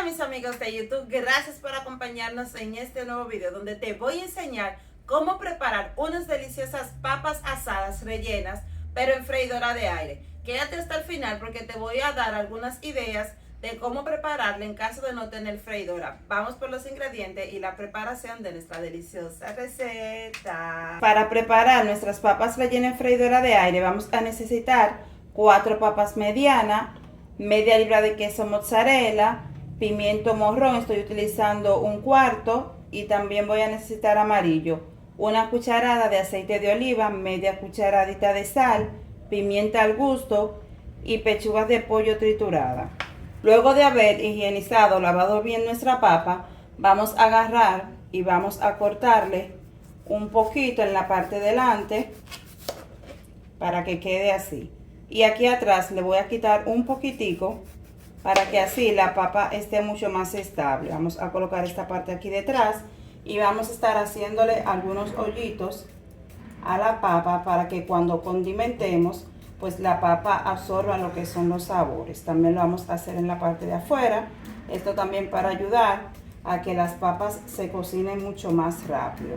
Hola mis amigos de YouTube, gracias por acompañarnos en este nuevo video donde te voy a enseñar cómo preparar unas deliciosas papas asadas rellenas pero en freidora de aire. Quédate hasta el final porque te voy a dar algunas ideas de cómo prepararla en caso de no tener freidora. Vamos por los ingredientes y la preparación de nuestra deliciosa receta. Para preparar nuestras papas rellenas en freidora de aire vamos a necesitar 4 papas medianas, media libra de queso mozzarella, pimiento morrón, estoy utilizando 1/4 y también voy a necesitar amarillo, una cucharada de aceite de oliva, media cucharadita de sal, pimienta al gusto y pechugas de pollo triturada. Luego de haber higienizado, lavado bien nuestra papa, vamos a agarrar y vamos a cortarle un poquito en la parte delante para que quede así. Y aquí atrás le voy a quitar un poquitico para que así la papa esté mucho más estable. Vamos a colocar esta parte aquí detrás y vamos a estar haciéndole algunos hoyitos a la papa para que cuando condimentemos pues la papa absorba lo que son los sabores. También lo vamos a hacer en la parte de afuera. Esto también para ayudar a que las papas se cocinen mucho más rápido.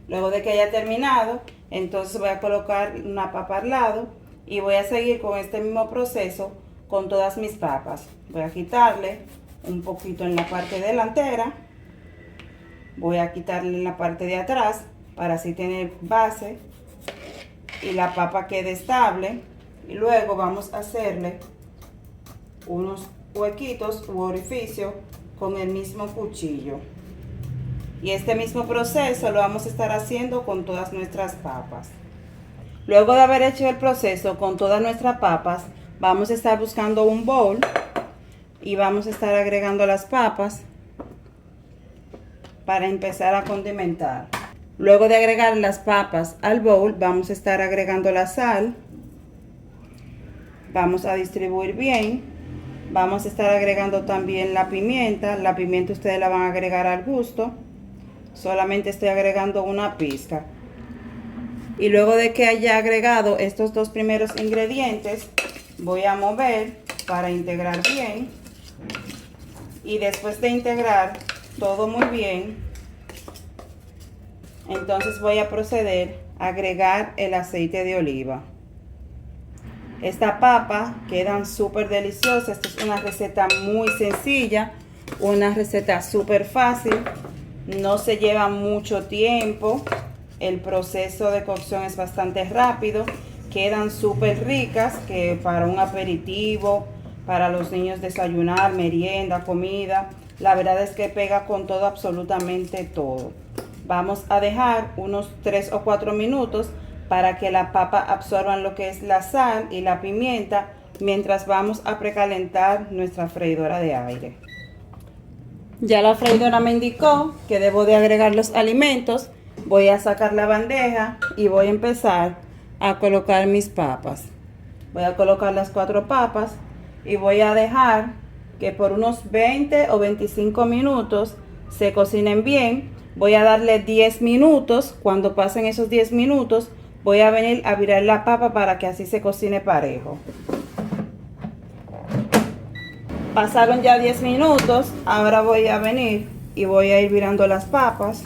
Luego de que haya terminado, entonces voy a colocar una papa al lado y voy a seguir con este mismo proceso con todas mis papas. Voy a quitarle un poquito en la parte delantera, voy a quitarle en la parte de atrás para así tener base y la papa quede estable. Y luego vamos a hacerle unos huequitos u orificios con el mismo cuchillo. Y este mismo proceso lo vamos a estar haciendo con todas nuestras papas. Luego de haber hecho el proceso con todas nuestras papas, vamos a estar buscando un bowl y vamos a estar agregando las papas para empezar a condimentar. Luego de agregar las papas al bowl, vamos a estar agregando la sal. Vamos a distribuir bien. Vamos a estar agregando también la pimienta. La pimienta ustedes la van a agregar al gusto. Solamente estoy agregando una pizca. Y luego de que haya agregado estos dos primeros ingredientes, voy a mover para integrar bien. Y después de integrar todo muy bien, entonces voy a proceder a agregar el aceite de oliva. Esta papa quedan súper deliciosas. Esta es una receta muy sencilla, una receta súper fácil. No se lleva mucho tiempo. El proceso de cocción es bastante rápido. Quedan súper ricas, que para un aperitivo, para los niños desayunar, merienda, comida. La verdad es que pega con todo, absolutamente todo. Vamos a dejar unos 3 o 4 minutos para que la papa absorban lo que es la sal y la pimienta, mientras vamos a precalentar nuestra freidora de aire. Ya la freidora me indicó que debo de agregar los alimentos. Voy a sacar la bandeja y voy a empezar a colocar mis papas. Voy a colocar las 4 papas y voy a dejar que por unos 20 o 25 minutos se cocinen bien. Voy a darle 10 minutos. Cuando pasen esos 10 minutos, voy a venir a virar la papa para que así se cocine parejo. Pasaron ya 10 minutos. Ahora voy a venir y voy a ir virando las papas.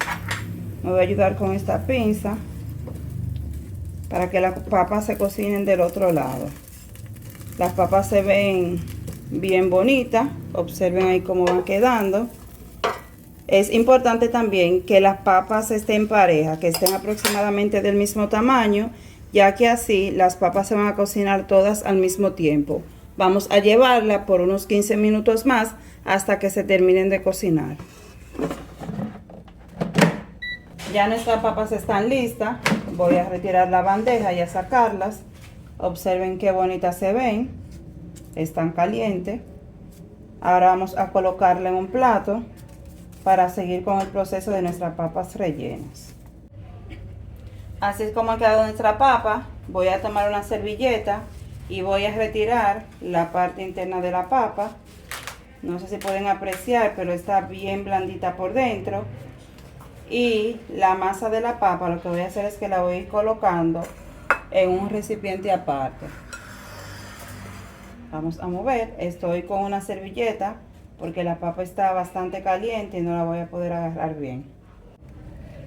Me voy a ayudar con esta pinza para que las papas se cocinen del otro lado. Las papas se ven bien bonitas. Observen ahí cómo van quedando. Es importante también que las papas estén parejas, que estén aproximadamente del mismo tamaño, ya que así las papas se van a cocinar todas al mismo tiempo. Vamos a llevarla por unos 15 minutos más hasta que se terminen de cocinar. Ya nuestras papas están listas. Voy a retirar la bandeja y a sacarlas. Observen qué bonitas se ven. Están calientes. Ahora vamos a colocarla en un plato para seguir con el proceso de nuestras papas rellenas. Así es como ha quedado nuestra papa. Voy a tomar una servilleta y voy a retirar la parte interna de la papa. No sé si pueden apreciar, pero está bien blandita por dentro. Y la masa de la papa, lo que voy a hacer es que la voy a ir colocando en un recipiente aparte. Vamos a mover. Estoy con una servilleta porque la papa está bastante caliente y no la voy a poder agarrar bien.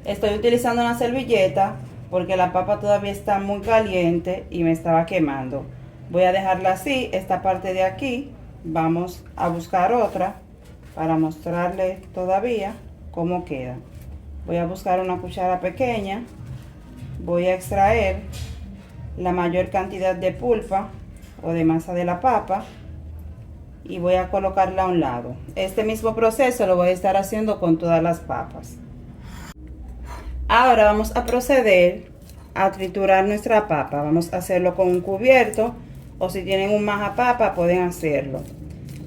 Estoy utilizando una servilleta porque la papa todavía está muy caliente y me estaba quemando. Voy a dejarla así, esta parte de aquí. Vamos a buscar otra para mostrarles todavía cómo queda. Voy a buscar una cuchara pequeña. Voy a extraer la mayor cantidad de pulpa o de masa de la papa y voy a colocarla a un lado. Este mismo proceso lo voy a estar haciendo con todas las papas. Ahora vamos a proceder a triturar nuestra papa. Vamos a hacerlo con un cubierto, o si tienen un majapapa pueden hacerlo.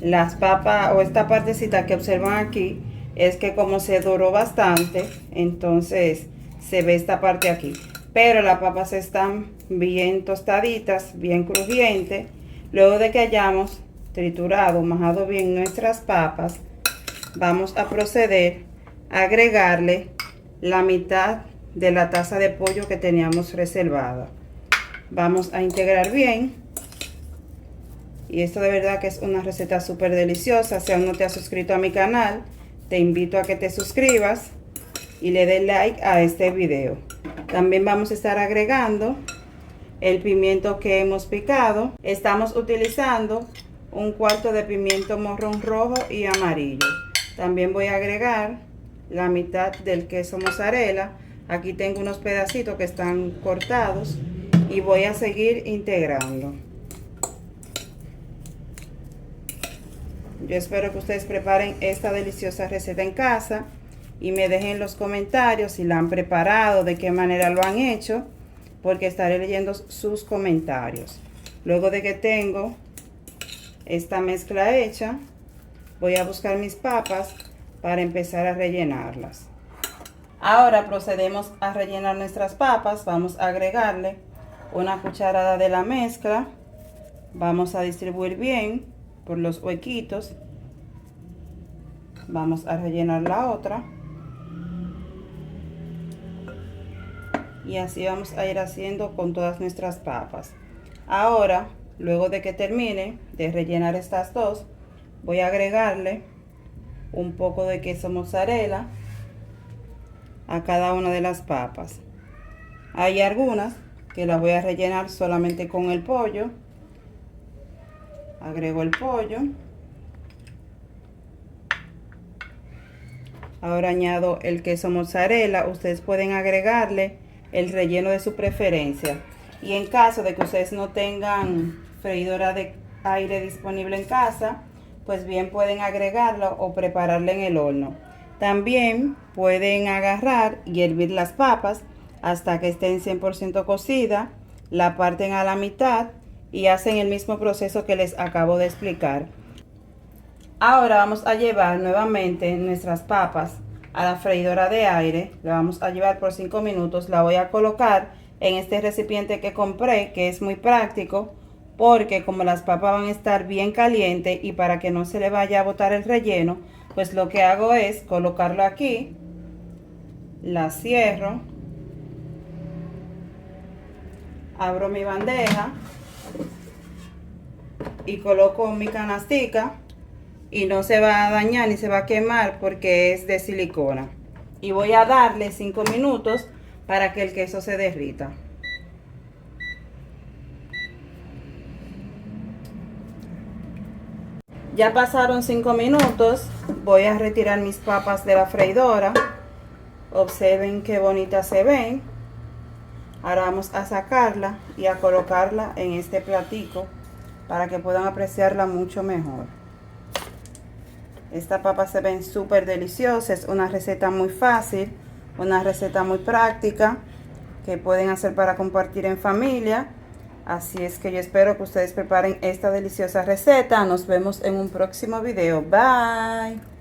Las papas o esta partecita que observan aquí es que como se doró bastante, entonces se ve esta parte aquí. Pero las papas están bien tostaditas, bien crujientes. Luego de que hayamos triturado, majado bien nuestras papas, vamos a proceder a agregarle la mitad de la taza de pollo que teníamos reservada. Vamos a integrar bien. Y esto de verdad que es una receta súper deliciosa. Si aún no te has suscrito a mi canal, te invito a que te suscribas y le des like a este video. También vamos a estar agregando el pimiento que hemos picado. Estamos utilizando un cuarto de pimiento morrón rojo y amarillo. También voy a agregar la mitad del queso mozzarella. Aquí tengo unos pedacitos que están cortados y voy a seguir integrando. Yo espero que ustedes preparen esta deliciosa receta en casa y me dejen en los comentarios si la han preparado, de qué manera lo han hecho, porque estaré leyendo sus comentarios. Luego de que tengo esta mezcla hecha, voy a buscar mis papas para empezar a rellenarlas. Ahora procedemos a rellenar nuestras papas. Vamos a agregarle una cucharada de la mezcla. Vamos a distribuir bien por los huequitos. Vamos a rellenar la otra. Y así vamos a ir haciendo con todas nuestras papas. Ahora, luego de que termine de rellenar estas dos, voy a agregarle un poco de queso mozzarella a cada una de las papas. Hay algunas que las voy a rellenar solamente con el pollo. Agrego el pollo. Ahora añado el queso mozzarella. Ustedes pueden agregarle el relleno de su preferencia. Y en caso de que ustedes no tengan freidora de aire disponible en casa, pues bien pueden agregarlo o prepararla en el horno. También pueden agarrar y hervir las papas hasta que estén 100% cocidas. La parten a la mitad y hacen el mismo proceso que les acabo de explicar. Ahora vamos a llevar nuevamente nuestras papas a la freidora de aire. La vamos a llevar por 5 minutos. La voy a colocar en este recipiente que compré, que es muy práctico, porque como las papas van a estar bien calientes y para que no se le vaya a botar el relleno, pues lo que hago es colocarlo aquí, la cierro, abro mi bandeja y coloco mi canastica y no se va a dañar ni se va a quemar porque es de silicona. Y voy a darle 5 minutos para que el queso se derrita. Ya pasaron 5 minutos. Voy a retirar mis papas de la freidora. Observen qué bonitas se ven. Ahora vamos a sacarla y a colocarla en este platico para que puedan apreciarla mucho mejor. Estas papas se ven súper deliciosas. Es una receta muy fácil, una receta muy práctica que pueden hacer para compartir en familia. Así es que yo espero que ustedes preparen esta deliciosa receta. Nos vemos en un próximo video. Bye.